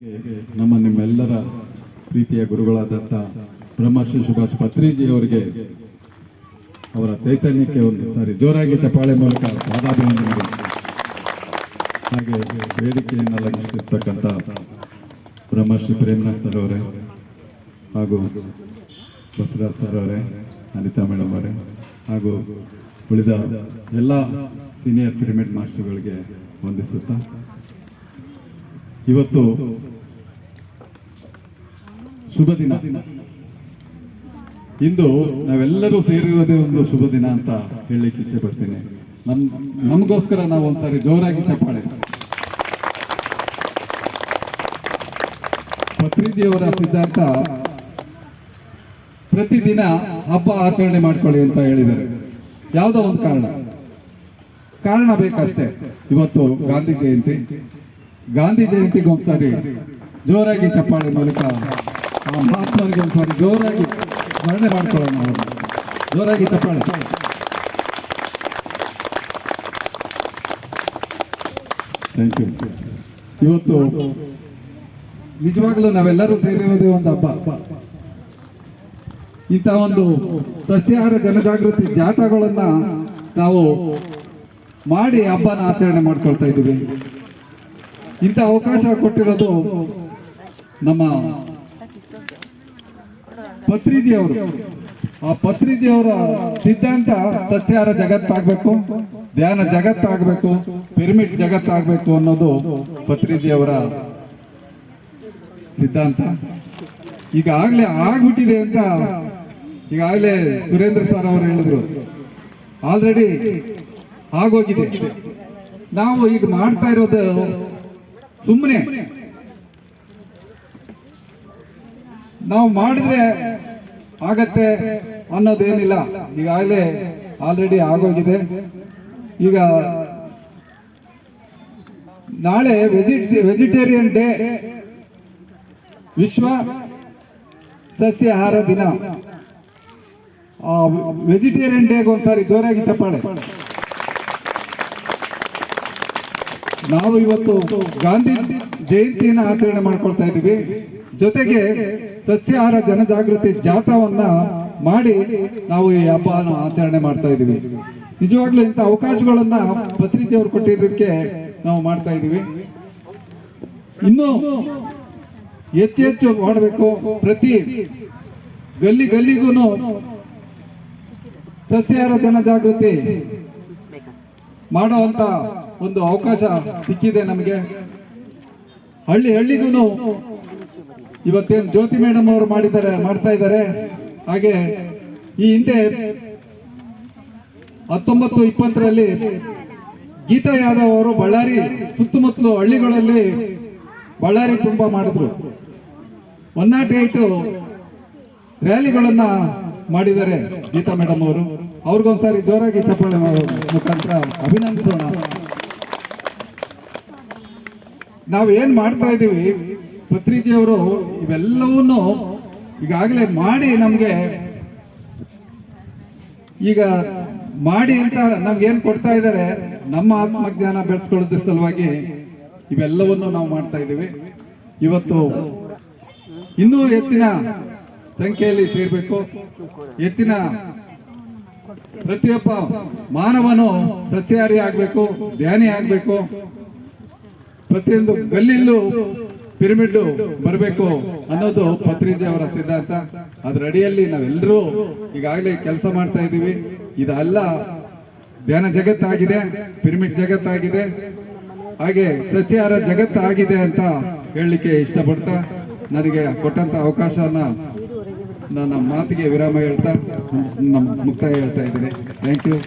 ನಮ್ಮ ನಿಮ್ಮೆಲ್ಲರ ಪ್ರೀತಿಯ ಗುರುಗಳಾದಂಥ ಬ್ರಹ್ಮಶ್ರೀ ಸುಭಾಷ್ ಪತ್ರಿಜಿಯವರಿಗೆ ಅವರ ಚೈತನ್ಯಕ್ಕೆ ಒಂದು ಸಾರಿ ಜೋರಾಗಿ ಚಪ್ಪಾಳೆ ಮೂಲಕ ಪಾದಾಭಿವಂದನೆಗಳು. ಹಾಗೆ ವೇದಿಕೆಯನ್ನು ಅಲಂಕರಿಸಿರ್ತಕ್ಕಂಥ ಬ್ರಹ್ಮಶ್ರೀ ಪ್ರೇಮನಾಥ್ ಸರ್ ಅವರೇ ಹಾಗೂ ಬಸವರಾಜ್ ಸರ್ ಅವರೇ, ಅನಿತಾ ಮೇಡಮ್ ಅವರೇ ಹಾಗೂ ಉಳಿದ ಎಲ್ಲ ಸೀನಿಯರ್ ಪಿರಮಿಡ್ ಮಾಸ್ಟರ್ಗಳಿಗೆ ವಂದಿಸುತ್ತಾ, ಇವತ್ತು ಶುಭ ದಿನ. ಇಂದು ನಾವೆಲ್ಲರೂ ಸೇರಿರೋದೇ ಒಂದು ಶುಭ ದಿನ ಅಂತ ಹೇಳಲಿಕ್ಕೆ ಇಚ್ಛೆ ಪಡ್ತೀನಿ. ನಮಗೋಸ್ಕರ ನಾವು ಒಂದ್ಸಾರಿ ಜೋರಾಗಿ ಚಪ್ಪಾಳೆ. ಪತ್ರಿಜಿಯವರ ಸಿದ್ಧಾಂತ ಪ್ರತಿದಿನ ಹಬ್ಬ ಆಚರಣೆ ಮಾಡ್ಕೊಳ್ಳಿ ಅಂತ ಹೇಳಿದ್ದಾರೆ. ಯಾವುದೋ ಒಂದು ಕಾರಣ ಬೇಕಷ್ಟೇ. ಇವತ್ತು ಗಾಂಧಿ ಜಯಂತಿಗೆ ಒಂದ್ಸಾರಿ ಜೋರಾಗಿ ಚಪ್ಪಾಳೆ ಮೂಲಕ ಆ ಮಹಾತ್ಮರಿಗೆ ಒಂದ್ಸಾರಿ ಜೋರಾಗಿ ಸ್ಮರಣೆ ಮಾಡ್ಕೊಳ್ಳೋಣ. ಅವರು ಜೋರಾಗಿ ಚಪ್ಪಾಳೆ. Thank you. ಇವತ್ತು ನಿಜವಾಗ್ಲೂ ನಾವೆಲ್ಲರೂ ಸೇರಿರೋದೇ ಒಂದು ಹಬ್ಬ. ಇಂಥ ಒಂದು ಸಸ್ಯಾಹಾರ ಜನಜಾಗೃತಿ ಜಾಥಾಗಳನ್ನ ನಾವು ಮಾಡಿ ಹಬ್ಬನ ಆಚರಣೆ ಮಾಡ್ಕೊಳ್ತಾ ಇದ್ದೀವಿ. ಇಂಥ ಅವಕಾಶ ಕೊಟ್ಟಿರೋದು ನಮ್ಮ ಪತ್ರಿಜಿಯವರು. ಆ ಪತ್ರಿಜಿಯವರ ಸಿದ್ಧಾಂತ ಸಸ್ಯಾಹಾರ ಜಗತ್ತಾಗಬೇಕು, ಧ್ಯಾನ ಜಗತ್ತಾಗಬೇಕು, ಪಿರಮಿಡ್ ಜಗತ್ತಾಗಬೇಕು ಅನ್ನೋದು ಪತ್ರಿಜಿಯವರ ಸಿದ್ಧಾಂತ. ಈಗಾಗಲೇ ಆಗ್ಬಿಟ್ಟಿದೆ ಅಂತ ಈಗಾಗಲೇ ಸುರೇಂದ್ರ ಸರ್ ಅವರು ಹೇಳಿದ್ರು. ಆಲ್ರೆಡಿ ಆಗೋಗಿದೆ. ನಾವು ಈಗ ಮಾಡ್ತಾ ಇರೋದು ಸುಮ್ಮನೆ ನಾವು ಮಾಡಿದ್ರೆ ಆಗತ್ತೆ ಅನ್ನೋದೇನಿಲ್ಲ. ಈಗಾಗಲೇ ಆಲ್ರೆಡಿ ಆಗೋಗಿದೆ. ಈಗ ನಾಳೆ ವೆಜಿಟೇರಿಯನ್ ಡೇ, ವಿಶ್ವ ಸಸ್ಯಾಹಾರ ದಿನ. ವೆಜಿಟೇರಿಯನ್ ಡೇಗೆ ಒಂದ್ಸಾರಿ ಜೋರಾಗಿ ಚಪ್ಪಾಳೆ. ನಾವು ಇವತ್ತು ಗಾಂಧಿ ಜಯಂತಿಯನ್ನು ಆಚರಣೆ ಮಾಡ್ಕೊಳ್ತಾ ಇದ್ದೀವಿ. ಜೊತೆಗೆ ಸಸ್ಯಾಹಾರ ಜನಜಾಗೃತಿ ಜಾಥಾವನ್ನ ಮಾಡಿ ನಾವು ಈ ಹಬ್ಬನ ಆಚರಣೆ ಮಾಡ್ತಾ ಇದ್ದೀವಿ. ನಿಜವಾಗ್ಲೂ ಇಂಥ ಅವಕಾಶಗಳನ್ನ ಪತ್ರಿಜಿಯವರು ಕೊಟ್ಟಿದ್ದಕ್ಕೆ ನಾವು ಮಾಡ್ತಾ ಇದ್ದೀವಿ. ಇನ್ನೂ ಹೆಚ್ಚು ಮಾಡಬೇಕು. ಪ್ರತಿ ಗಲ್ಲಿಗೂ ಸಸ್ಯಾಹಾರ ಜನಜಾಗೃತಿ ಮಾಡುವಂತ ಒಂದು ಅವಕಾಶ ಸಿಕ್ಕಿದೆ ನಮಗೆ. ಹಳ್ಳಿಗೂ ಇವತ್ತೇನು ಜ್ಯೋತಿ ಮೇಡಮ್ ಅವರು ಮಾಡ್ತಾ ಇದ್ದಾರೆ. ಹಾಗೆ ಈ ಹಿಂದೆ 1920ರಲ್ಲಿ ಗೀತಾ ಯಾದವ್ ಅವರು ಬಳ್ಳಾರಿ ಸುತ್ತಮುತ್ತಲು ಹಳ್ಳಿಗಳಲ್ಲಿ ಬಳ್ಳಾರಿ ತುಂಬಾ ಮಾಡಿದ್ರು. 108 ರ್ಯಾಲಿಗಳನ್ನ ಮಾಡಿದ್ದಾರೆ ಗೀತಾ ಮೇಡಮ್ ಅವರು. ಅವ್ರಿಗೊಂದ್ಸಾರಿ ಜೋರಾಗಿ ಚಪ್ಪಾಳೆ ಮುಖಾಂತರ ಅಭಿನಂದಿಸೋಣ. ನಾವೇನ್ ಮಾಡ್ತಾ ಇದ್ದೀವಿ, ಪತ್ರಿಜಿಯವರು ಇವೆಲ್ಲವನ್ನೂ ಈಗಾಗಲೇ ಮಾಡಿ ನಮ್ಗೆ ಈಗ ಮಾಡಿ ಅಂತ ನಮ್ಗೇನ್ ಕೊಡ್ತಾ ಇದ್ದಾರೆ, ನಮ್ಮ ಆತ್ಮಜ್ಞಾನ ಬೆಳೆಸ್ಕೊಳ್ಳೋದ್ರ ಸಲುವಾಗಿ ಇವೆಲ್ಲವನ್ನು ನಾವು ಮಾಡ್ತಾ ಇದ್ದೀವಿ. ಇವತ್ತು ಇನ್ನೂ ಹೆಚ್ಚಿನ ಸಂಖ್ಯೆಯಲ್ಲಿ ಸೇರ್ಬೇಕು. ಹೆಚ್ಚಿನ ಪ್ರತಿಯೊಬ್ಬ ಮಾನವನು ಸಸ್ಯಾಹಾರಿ ಆಗ್ಬೇಕು, ಧ್ಯಾನಿ ಆಗ್ಬೇಕು. ಪ್ರತಿಯೊಂದು ಗಲ್ಲಿಲ್ಲೂ ಪಿರಮಿಡ್ ಬರಬೇಕು ಅನ್ನೋದು ಪತ್ರಿಜಿ ಅವರ ಸಿದ್ಧಾಂತ. ಅದ್ರ ಅಡಿಯಲ್ಲಿ ನಾವೆಲ್ಲರೂ ಈಗಾಗಲೇ ಕೆಲಸ ಮಾಡ್ತಾ ಇದ್ದೀವಿ. ಇದೆಲ್ಲ ಧ್ಯಾನ ಜಗತ್ತಾಗಿದೆ, ಪಿರಮಿಡ್ ಜಗತ್ತಾಗಿದೆ, ಹಾಗೆ ಸಸ್ಯಾಹಾರ ಜಗತ್ತಾಗಿದೆ ಅಂತ ಹೇಳಲಿಕ್ಕೆ ಇಷ್ಟಪಡ್ತಾ ನನಗೆ ಕೊಟ್ಟಂತ ಅವಕಾಶನ ನನ್ನ ಮಾತಿಗೆ ವಿರಾಮ ಹೇಳ್ತಾ ಮುಕ್ತಾಯ ಹೇಳ್ತಾ ಇದ್ದೀನಿ. Thank you.